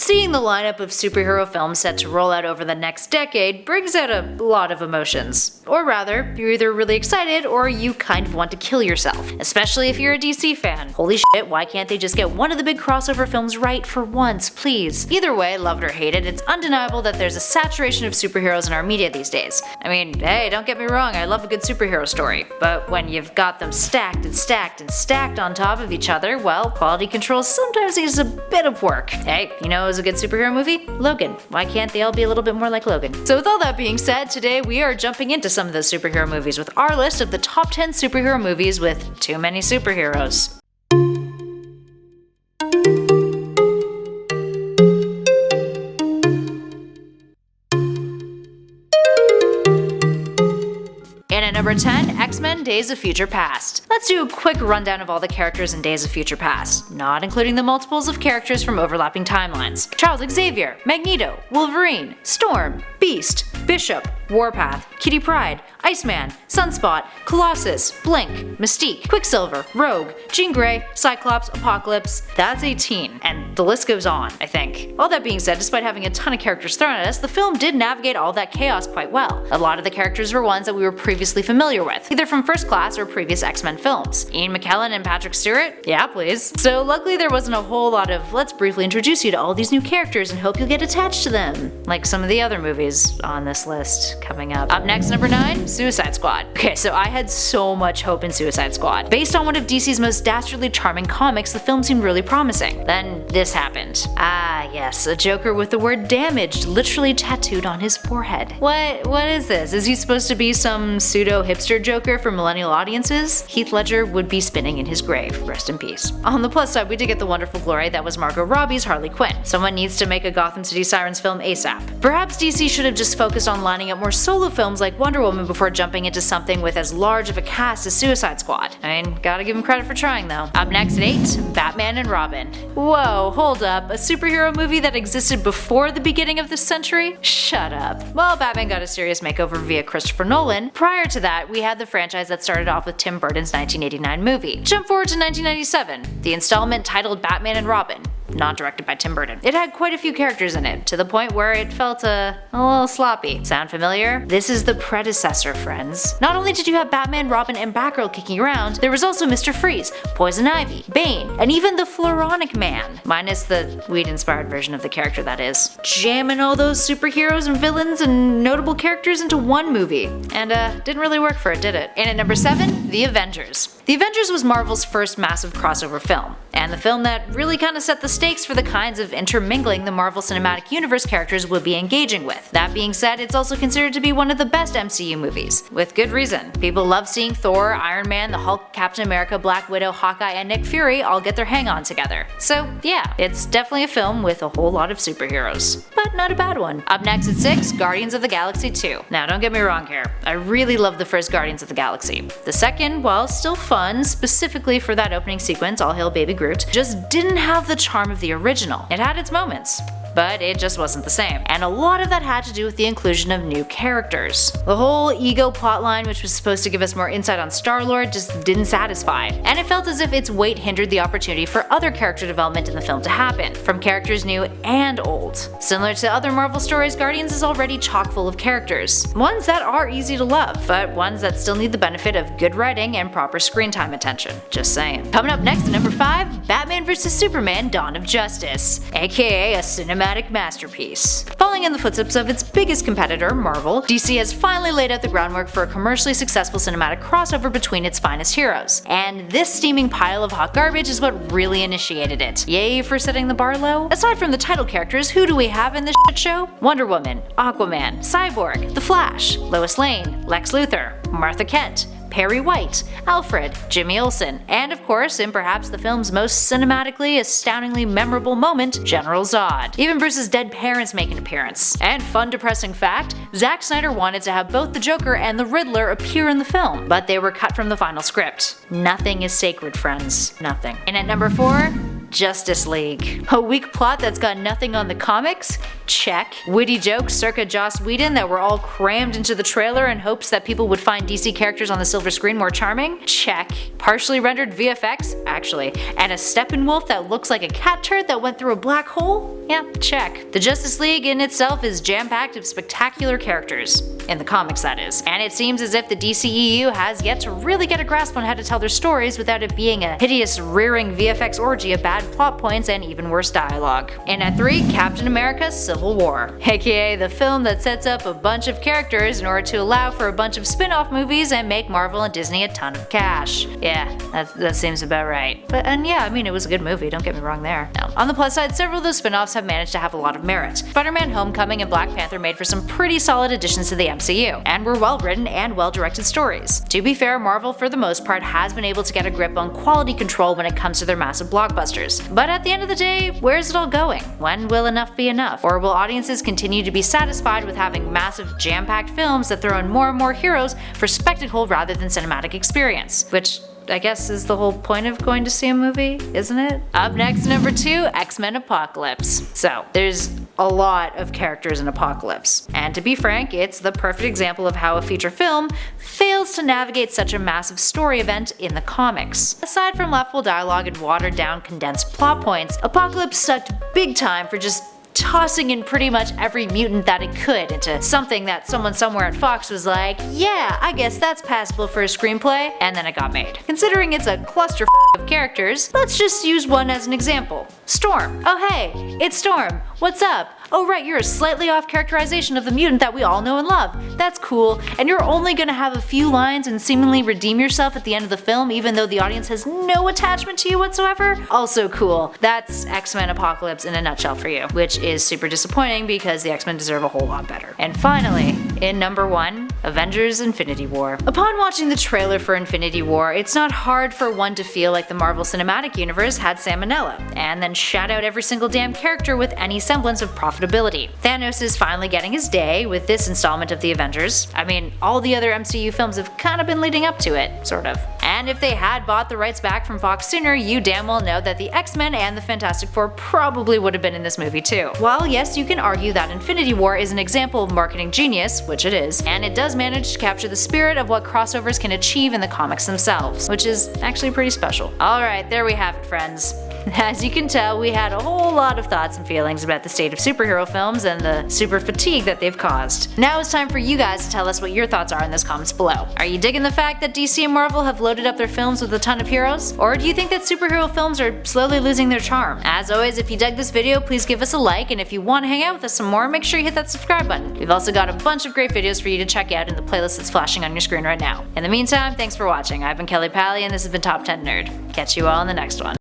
Seeing the lineup of superhero films set to roll out over the next decade brings out a lot of emotions. Or rather, you're either really excited or you kind of want to kill yourself, especially if you're a DC fan. Holy shit, why can't they just get one of the big crossover films right for once, please? Either way, love it or hate it, it's undeniable that there's a saturation of superheroes in our media these days. I mean, hey, don't get me wrong, I love a good superhero story, but when you've got them stacked and stacked and stacked on top of each other, well, quality control sometimes needs a bit of work. Hey, you know who's a good superhero movie? Logan. Why can't they all be a little bit more like Logan? So with all that being said, today we are jumping into some of those superhero movies with our list of the top 10 superhero movies with too many superheroes. Number 10, X-Men Days of Future Past. Let's do a quick rundown of all the characters in Days of Future Past, not including the multiples of characters from overlapping timelines. Charles Xavier, Magneto, Wolverine, Storm, Beast, Bishop, Warpath, Kitty Pryde, Iceman, Sunspot, Colossus, Blink, Mystique, Quicksilver, Rogue, Jean Grey, Cyclops, Apocalypse. That's 18, and the list goes on, I think. All that being said, despite having a ton of characters thrown at us, the film did navigate all that chaos quite well. A lot of the characters were ones that we were previously familiar with, either from First Class or previous X-Men films. Ian McKellen and Patrick Stewart? Yeah, please. So luckily there wasn't a whole lot of let's briefly introduce you to all these new characters and hope you'll get attached to them, like some of the other movies on this list coming up. Up next, number 9, Suicide Squad. Okay, so I had so much hope in Suicide Squad. Based on one of DC's most dastardly charming comics, the film seemed really promising. Then this happened. Ah yes, a Joker with the word damaged literally tattooed on his forehead. What is this? Is he supposed to be some pseudo-hipster Joker for millennial audiences? Heath Ledger would be spinning in his grave. Rest in peace. On the plus side, we did get the wonderful glory that was Margot Robbie's Harley Quinn. Someone needs to make a Gotham City Sirens film ASAP. Perhaps DC should have just focused on lining up more solo films like Wonder Woman before jumping into something with as large of a cast as Suicide Squad. I mean, gotta give him credit for trying though. Up next at 8, Batman and Robin. Whoa, hold up, a superhero movie that existed before the beginning of this century? Shut up. Well, Batman got a serious makeover via Christopher Nolan. Prior to that, we had the franchise that started off with Tim Burton's 1989 movie. Jump forward to 1997, the installment titled Batman and Robin, not directed by Tim Burton. It had quite a few characters in it, to the point where it felt a little sloppy. Sound familiar? This is the predecessor, friends. Not only did you have Batman, Robin, and Batgirl kicking around, there was also Mr. Freeze, Poison Ivy, Bane, and even the Floronic Man. Minus the weed-inspired version of the character, that is. Jamming all those superheroes and villains and notable characters into one movie. And didn't really work for it, did it? And at number 7, The Avengers. The Avengers was Marvel's first massive crossover film, and the film that really kind of set the stakes for the kinds of intermingling the Marvel Cinematic Universe characters would be engaging with. That being said, it's also considered to be one of the best MCU movies, with good reason. People love seeing Thor, Iron Man, the Hulk, Captain America, Black Widow, Hawkeye, and Nick Fury all get their hang on together. So yeah, it's definitely a film with a whole lot of superheroes, but not a bad one. Up next at 6, Guardians of the Galaxy 2. Now don't get me wrong here, I really love the first Guardians of the Galaxy. The second, while still fun, specifically for that opening sequence, All Hail Baby Groot, just didn't have the charm of the original. It had its moments, but it just wasn't the same. And a lot of that had to do with the inclusion of new characters. The whole ego plotline, which was supposed to give us more insight on Star-Lord, just didn't satisfy. And it felt as if its weight hindered the opportunity for other character development in the film to happen, from characters new and old. Similar to other Marvel stories, Guardians is already chock full of characters. Ones that are easy to love, but ones that still need the benefit of good writing and proper screen time attention. Just saying. Coming up next at number 5, Batman vs Superman Dawn of Justice, aka a cinematic masterpiece. Following in the footsteps of its biggest competitor, Marvel, DC has finally laid out the groundwork for a commercially successful cinematic crossover between its finest heroes. And this steaming pile of hot garbage is what really initiated it. Yay for setting the bar low? Aside from the title characters, who do we have in this shit show? Wonder Woman, Aquaman, Cyborg, The Flash, Lois Lane, Lex Luthor, Martha Kent, Perry White, Alfred, Jimmy Olsen, and of course, in perhaps the film's most cinematically, astoundingly memorable moment, General Zod. Even Bruce's dead parents make an appearance. And fun depressing fact, Zack Snyder wanted to have both the Joker and the Riddler appear in the film, but they were cut from the final script. Nothing is sacred, friends. Nothing. And at number 4, Justice League. A weak plot that's got nothing on the comics? Check. Witty jokes circa Joss Whedon that were all crammed into the trailer in hopes that people would find DC characters on the silver screen more charming? Check. Partially rendered VFX? Actually. And a Steppenwolf that looks like a cat turd that went through a black hole? Yeah, check. The Justice League in itself is jam-packed of spectacular characters. In the comics, that is. And it seems as if the DCEU has yet to really get a grasp on how to tell their stories without it being a hideous rearing VFX orgy of bad plot points and even worse dialogue. And at 3, Captain America Civil War, aka the film that sets up a bunch of characters in order to allow for a bunch of spin-off movies and make Marvel and Disney a ton of cash. Yeah, that seems about right. And yeah, I mean, it was a good movie, don't get me wrong there. Now, on the plus side, several of those spin-offs have managed to have a lot of merit. Spider-Man Homecoming and Black Panther made for some pretty solid additions to the MCU, and were well-written and well-directed stories. To be fair, Marvel for the most part has been able to get a grip on quality control when it comes to their massive blockbusters. But at the end of the day, where's it all going? When will enough be enough? Or will audiences continue to be satisfied with having massive jam-packed films that throw in more and more heroes for spectacle rather than cinematic experience? Which I guess is the whole point of going to see a movie, isn't it? Up next, number 2, X-Men Apocalypse. So, there's a lot of characters in Apocalypse, and to be frank, it's the perfect example of how a feature film fails to navigate such a massive story event in the comics. Aside from laughable dialogue and watered down condensed plot points, Apocalypse sucked big time for just tossing in pretty much every mutant that it could into something that someone somewhere at Fox was like, yeah, I guess that's passable for a screenplay, and then it got made. Considering it's a cluster of characters, let's just use one as an example. Storm. Oh hey, it's Storm. What's up? Oh right, you're a slightly off characterization of the mutant that we all know and love. That's cool, and you're only gonna have a few lines and seemingly redeem yourself at the end of the film even though the audience has no attachment to you whatsoever? Also cool. That's X-Men Apocalypse in a nutshell for you, which is super disappointing because the X-Men deserve a whole lot better. And finally, in number 1, Avengers Infinity War. Upon watching the trailer for Infinity War, it's not hard for one to feel like the Marvel Cinematic Universe had salmonella, and then shout out every single damn character with any semblance of profitability. Thanos is finally getting his day with this installment of the Avengers. I mean, all the other MCU films have kind of been leading up to it, sort of. And if they had bought the rights back from Fox sooner, you damn well know that the X-Men and the Fantastic Four probably would have been in this movie too. While yes, you can argue that Infinity War is an example of marketing genius, which it is, and it does manage to capture the spirit of what crossovers can achieve in the comics themselves, which is actually pretty special. Alright, there we have it, friends. As you can tell, we had a whole lot of thoughts and feelings about the state of superhero films and the super fatigue that they've caused. Now it's time for you guys to tell us what your thoughts are in those comments below. Are you digging the fact that DC and Marvel have loaded up their films with a ton of heroes? Or do you think that superhero films are slowly losing their charm? As always, if you dug this video, please give us a like, and if you want to hang out with us some more, make sure you hit that subscribe button. We've also got a bunch of great videos for you to check out in the playlist that's flashing on your screen right now. In the meantime, thanks for watching. I've been Kelly Pally, and this has been Top 10 Nerd. Catch you all in the next one.